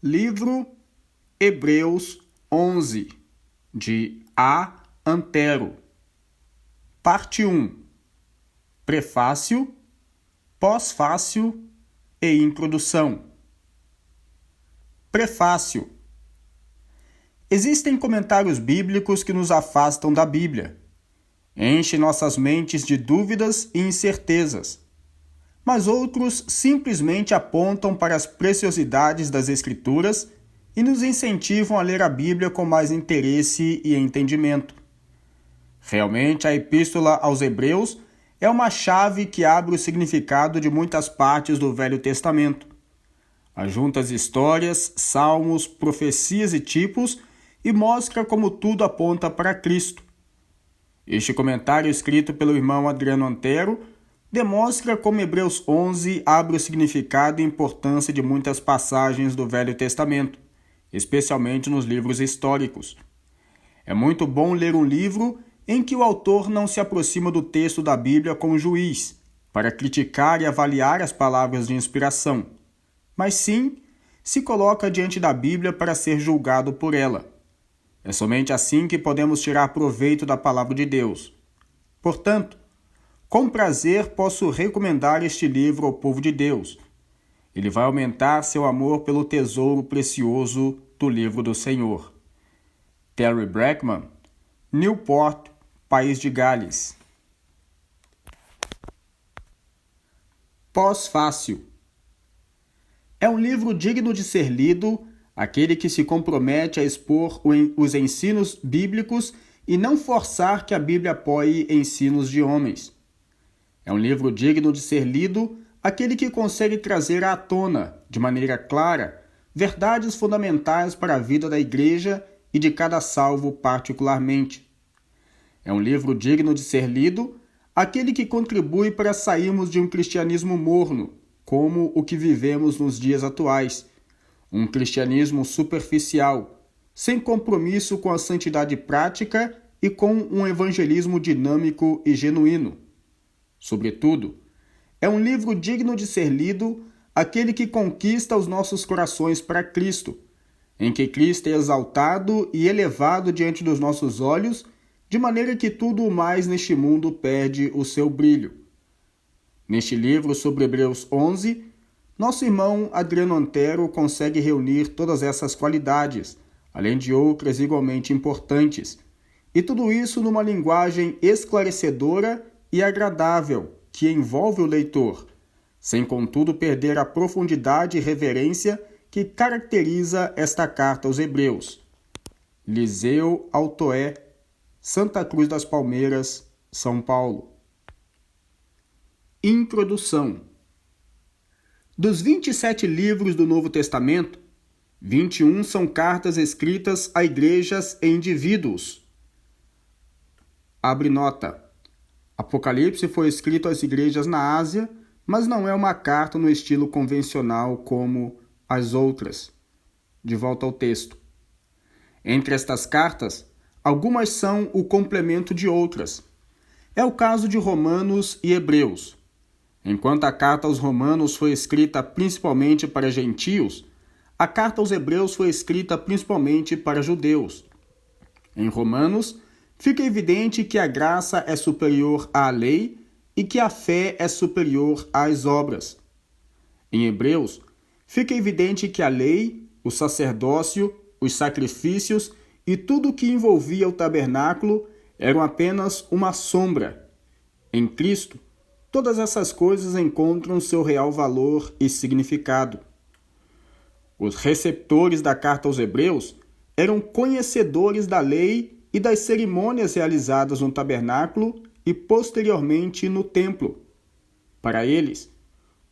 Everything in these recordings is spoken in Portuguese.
Livro Hebreus 11, de A. Antero. Parte 1. Prefácio, pós-fácio e introdução. Prefácio. Existem comentários bíblicos que nos afastam da Bíblia. Enchem nossas mentes de dúvidas e incertezas. Mas outros simplesmente apontam para as preciosidades das Escrituras e nos incentivam a ler a Bíblia com mais interesse e entendimento. Realmente, a Epístola aos Hebreus é uma chave que abre o significado de muitas partes do Velho Testamento. Ajunta as histórias, salmos, profecias e tipos e mostra como tudo aponta para Cristo. Este comentário, escrito pelo irmão Adriano Antero, demonstra como Hebreus 11 abre o significado e importância de muitas passagens do Velho Testamento, especialmente nos livros históricos. É muito bom ler um livro em que o autor não se aproxima do texto da Bíblia como juiz, para criticar e avaliar as palavras de inspiração, mas sim se coloca diante da Bíblia para ser julgado por ela. É somente assim que podemos tirar proveito da palavra de Deus. Portanto, com prazer posso recomendar este livro ao povo de Deus. Ele vai aumentar seu amor pelo tesouro precioso do livro do Senhor. Terry Brackman, Newport, País de Gales. Pós-fácio. É um livro digno de ser lido, aquele que se compromete a expor os ensinos bíblicos e não forçar que a Bíblia apoie ensinos de homens. É um livro digno de ser lido, aquele que consegue trazer à tona, de maneira clara, verdades fundamentais para a vida da Igreja e de cada salvo particularmente. É um livro digno de ser lido, aquele que contribui para sairmos de um cristianismo morno, como o que vivemos nos dias atuais, um cristianismo superficial, sem compromisso com a santidade prática e com um evangelismo dinâmico e genuíno. Sobretudo, é um livro digno de ser lido, aquele que conquista os nossos corações para Cristo, em que Cristo é exaltado e elevado diante dos nossos olhos, de maneira que tudo o mais neste mundo perde o seu brilho. Neste livro sobre Hebreus 11, nosso irmão Adriano Antero consegue reunir todas essas qualidades, além de outras igualmente importantes, e tudo isso numa linguagem esclarecedora e agradável que envolve o leitor, sem contudo perder a profundidade e reverência que caracteriza esta carta aos Hebreus. Liseu Altoé, Santa Cruz das Palmeiras, São Paulo. Introdução. Dos 27 livros do Novo Testamento, 21 são cartas escritas a igrejas e indivíduos. Abre nota. Apocalipse foi escrito às igrejas na Ásia, mas não é uma carta no estilo convencional como as outras. De volta ao texto. Entre estas cartas, algumas são o complemento de outras. É o caso de Romanos e Hebreus. Enquanto a carta aos Romanos foi escrita principalmente para gentios, a carta aos Hebreus foi escrita principalmente para judeus. Em Romanos, fica evidente que a graça é superior à lei e que a fé é superior às obras. Em Hebreus, fica evidente que a lei, o sacerdócio, os sacrifícios e tudo o que envolvia o tabernáculo eram apenas uma sombra. Em Cristo, todas essas coisas encontram seu real valor e significado. Os receptores da carta aos Hebreus eram conhecedores da lei e das cerimônias realizadas no tabernáculo e posteriormente no templo. Para eles,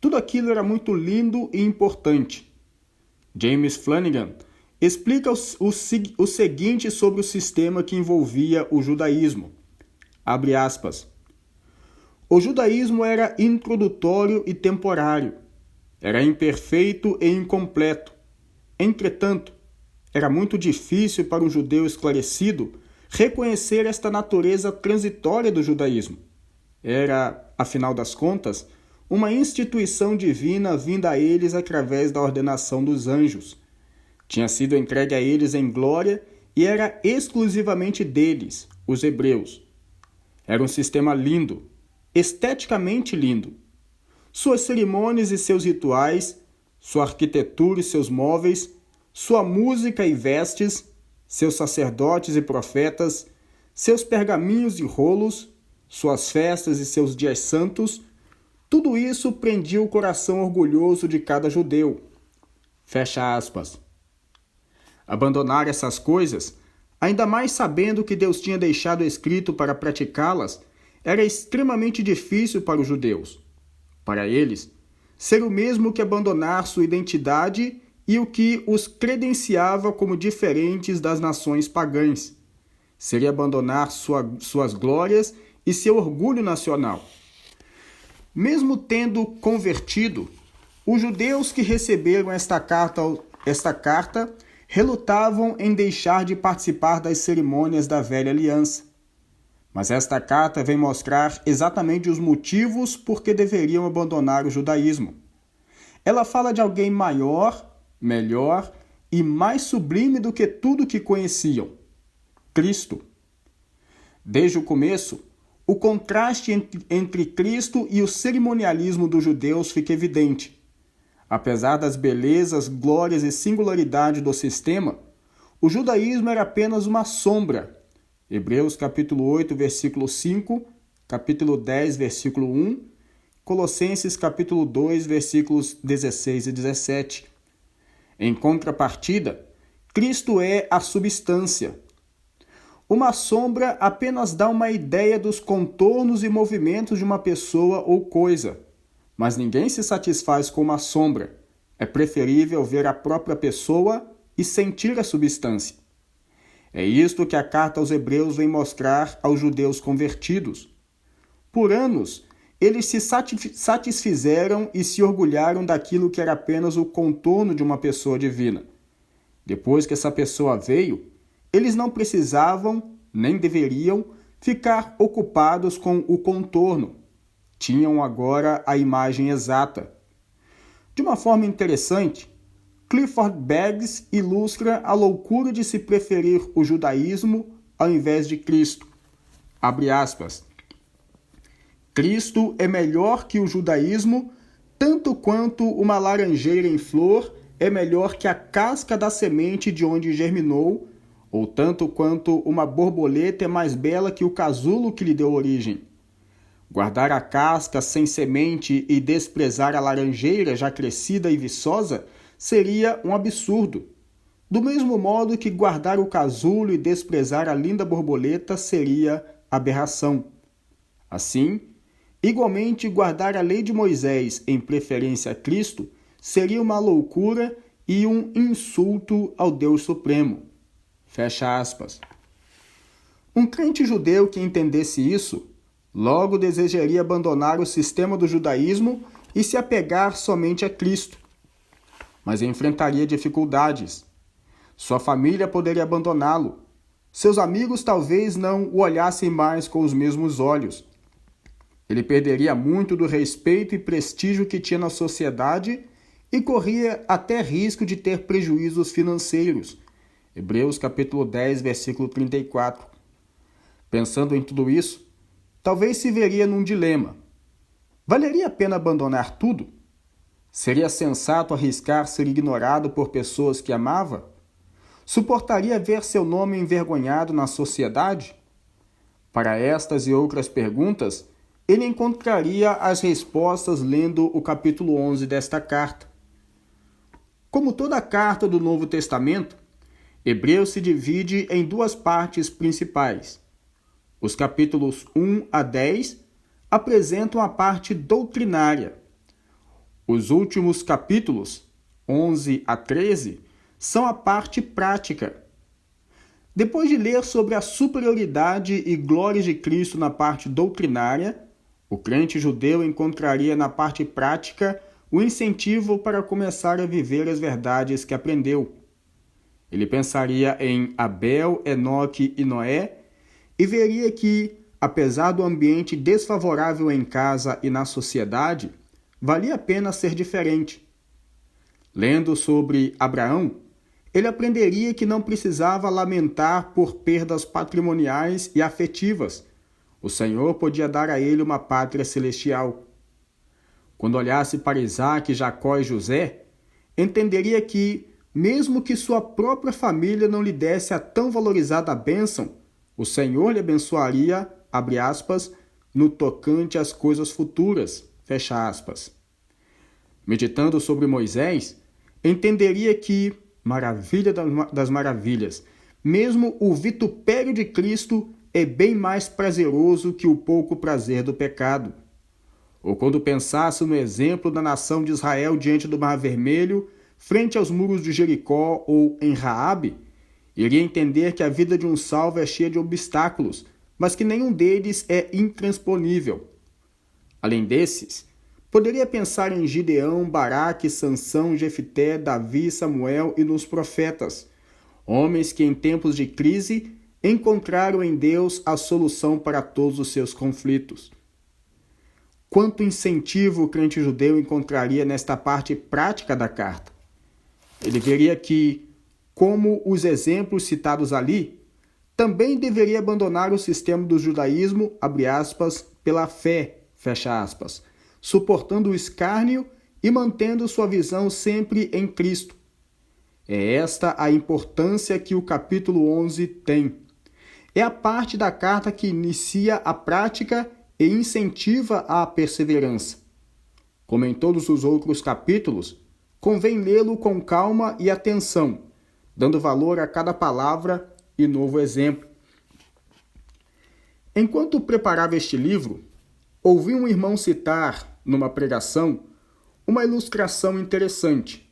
tudo aquilo era muito lindo e importante. James Flanagan explica o seguinte sobre o sistema que envolvia o judaísmo. Abre aspas. O judaísmo era introdutório e temporário. Era imperfeito e incompleto. Entretanto, era muito difícil para um judeu esclarecido reconhecer esta natureza transitória do judaísmo. Era, afinal das contas, uma instituição divina vinda a eles através da ordenação dos anjos. Tinha sido entregue a eles em glória e era exclusivamente deles, os hebreus. Era um sistema lindo, esteticamente lindo. Suas cerimônias e seus rituais, sua arquitetura e seus móveis, sua música e vestes, seus sacerdotes e profetas, seus pergaminhos e rolos, suas festas e seus dias santos, tudo isso prendia o coração orgulhoso de cada judeu. Fecha aspas. Abandonar essas coisas, ainda mais sabendo que Deus tinha deixado escrito para praticá-las, era extremamente difícil para os judeus. Para eles, ser o mesmo que abandonar sua identidade e o que os credenciava como diferentes das nações pagãs. Seria abandonar suas glórias e seu orgulho nacional. Mesmo tendo convertido, os judeus que receberam esta carta relutavam em deixar de participar das cerimônias da velha aliança. Mas esta carta vem mostrar exatamente os motivos por que deveriam abandonar o judaísmo. Ela fala de alguém maior, melhor e mais sublime do que tudo que conheciam: Cristo. Desde o começo, o contraste entre Cristo e o cerimonialismo dos judeus fica evidente. Apesar das belezas, glórias e singularidade do sistema, o judaísmo era apenas uma sombra. Hebreus capítulo 8, versículo 5, capítulo 10, versículo 1, Colossenses capítulo 2, versículos 16 e 17. Em contrapartida, Cristo é a substância. Uma sombra apenas dá uma ideia dos contornos e movimentos de uma pessoa ou coisa, mas ninguém se satisfaz com uma sombra. É preferível ver a própria pessoa e sentir a substância. É isto que a carta aos Hebreus vem mostrar aos judeus convertidos. Por anos, eles se satisfizeram e se orgulharam daquilo que era apenas o contorno de uma pessoa divina. Depois que essa pessoa veio, eles não precisavam, nem deveriam, ficar ocupados com o contorno. Tinham agora a imagem exata. De uma forma interessante, Clifford Beggs ilustra a loucura de se preferir o judaísmo ao invés de Cristo. Abre aspas. Cristo é melhor que o judaísmo, tanto quanto uma laranjeira em flor é melhor que a casca da semente de onde germinou, ou tanto quanto uma borboleta é mais bela que o casulo que lhe deu origem. Guardar a casca sem semente e desprezar a laranjeira já crescida e viçosa seria um absurdo. Do mesmo modo que guardar o casulo e desprezar a linda borboleta seria aberração. Assim, igualmente guardar a lei de Moisés em preferência a Cristo seria uma loucura e um insulto ao Deus Supremo. Fecha aspas. Um crente judeu que entendesse isso, logo desejaria abandonar o sistema do judaísmo e se apegar somente a Cristo. Mas enfrentaria dificuldades. Sua família poderia abandoná-lo. Seus amigos talvez não o olhassem mais com os mesmos olhos. Ele perderia muito do respeito e prestígio que tinha na sociedade e corria até risco de ter prejuízos financeiros. Hebreus capítulo 10, versículo 34. Pensando em tudo isso, talvez se veria num dilema. Valeria a pena abandonar tudo? Seria sensato arriscar ser ignorado por pessoas que amava? Suportaria ver seu nome envergonhado na sociedade? Para estas e outras perguntas, ele encontraria as respostas lendo o capítulo 11 desta carta. Como toda a carta do Novo Testamento, Hebreus se divide em duas partes principais. Os capítulos 1 a 10 apresentam a parte doutrinária. Os últimos capítulos, 11 a 13, são a parte prática. Depois de ler sobre a superioridade e glória de Cristo na parte doutrinária, o crente judeu encontraria na parte prática o incentivo para começar a viver as verdades que aprendeu. Ele pensaria em Abel, Enoque e Noé e veria que, apesar do ambiente desfavorável em casa e na sociedade, valia a pena ser diferente. Lendo sobre Abraão, ele aprenderia que não precisava lamentar por perdas patrimoniais e afetivas. O Senhor podia dar a ele uma pátria celestial. Quando olhasse para Isaque, Jacó e José, entenderia que, mesmo que sua própria família não lhe desse a tão valorizada bênção, o Senhor lhe abençoaria, abre aspas, no tocante às coisas futuras, fecha aspas. Meditando sobre Moisés, entenderia que, maravilha das maravilhas, mesmo o vitupério de Cristo é bem mais prazeroso que o pouco prazer do pecado. Ou quando pensasse no exemplo da nação de Israel diante do Mar Vermelho, frente aos muros de Jericó ou em Raabe, iria entender que a vida de um salvo é cheia de obstáculos, mas que nenhum deles é intransponível. Além desses, poderia pensar em Gideão, Baraque, Sansão, Jefté, Davi, Samuel e nos profetas, homens que em tempos de crise encontraram em Deus a solução para todos os seus conflitos. Quanto incentivo o crente judeu encontraria nesta parte prática da carta? Ele veria que, como os exemplos citados ali, também deveria abandonar o sistema do judaísmo, abre aspas, pela fé, fecha aspas, suportando o escárnio e mantendo sua visão sempre em Cristo. É esta a importância que o capítulo 11 tem. É a parte da carta que inicia a prática e incentiva a perseverança. Como em todos os outros capítulos, convém lê-lo com calma e atenção, dando valor a cada palavra e novo exemplo. Enquanto preparava este livro, ouvi um irmão citar, numa pregação, uma ilustração interessante.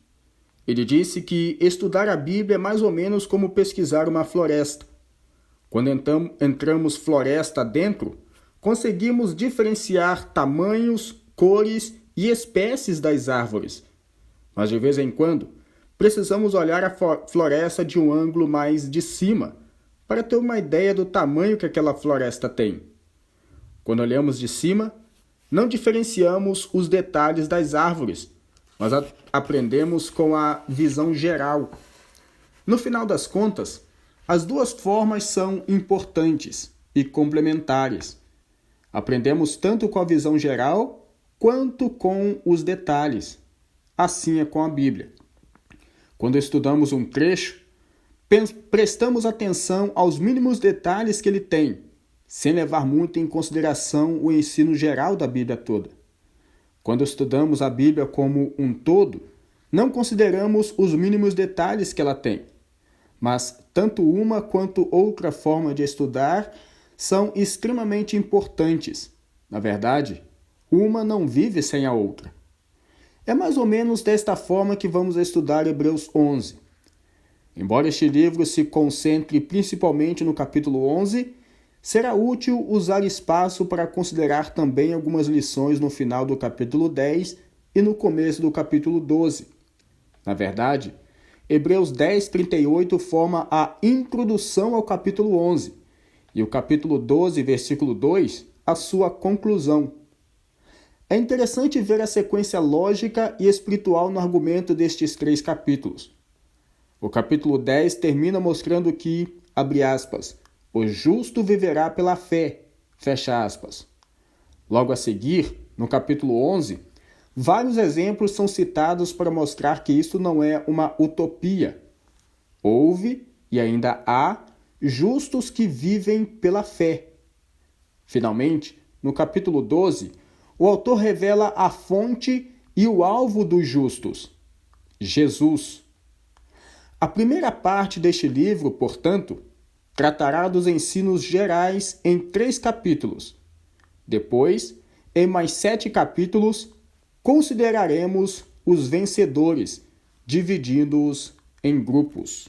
Ele disse que estudar a Bíblia é mais ou menos como pesquisar uma floresta. Quando entramos floresta dentro, conseguimos diferenciar tamanhos, cores e espécies das árvores. Mas de vez em quando, precisamos olhar a floresta de um ângulo mais de cima, para ter uma ideia do tamanho que aquela floresta tem. Quando olhamos de cima, não diferenciamos os detalhes das árvores, mas aprendemos com a visão geral. No final das contas, as duas formas são importantes e complementares. Aprendemos tanto com a visão geral quanto com os detalhes. Assim é com a Bíblia. Quando estudamos um trecho, prestamos atenção aos mínimos detalhes que ele tem, sem levar muito em consideração o ensino geral da Bíblia toda. Quando estudamos a Bíblia como um todo, não consideramos os mínimos detalhes que ela tem. Mas tanto uma quanto outra forma de estudar são extremamente importantes. Na verdade, uma não vive sem a outra. É mais ou menos desta forma que vamos estudar Hebreus 11. Embora este livro se concentre principalmente no capítulo 11, será útil usar espaço para considerar também algumas lições no final do capítulo 10 e no começo do capítulo 12. Na verdade, Hebreus 10:38 forma a introdução ao capítulo 11 e o capítulo 12, versículo 2, a sua conclusão. É interessante ver a sequência lógica e espiritual no argumento destes 3 capítulos. O capítulo 10 termina mostrando que, abre aspas, o justo viverá pela fé, fecha aspas. Logo a seguir, no capítulo 11, vários exemplos são citados para mostrar que isso não é uma utopia. Houve, e ainda há, justos que vivem pela fé. Finalmente, no capítulo 12, o autor revela a fonte e o alvo dos justos, Jesus. A primeira parte deste livro, portanto, tratará dos ensinos gerais em 3 capítulos. Depois, em mais 7 capítulos, consideraremos os vencedores, dividindo-os em grupos.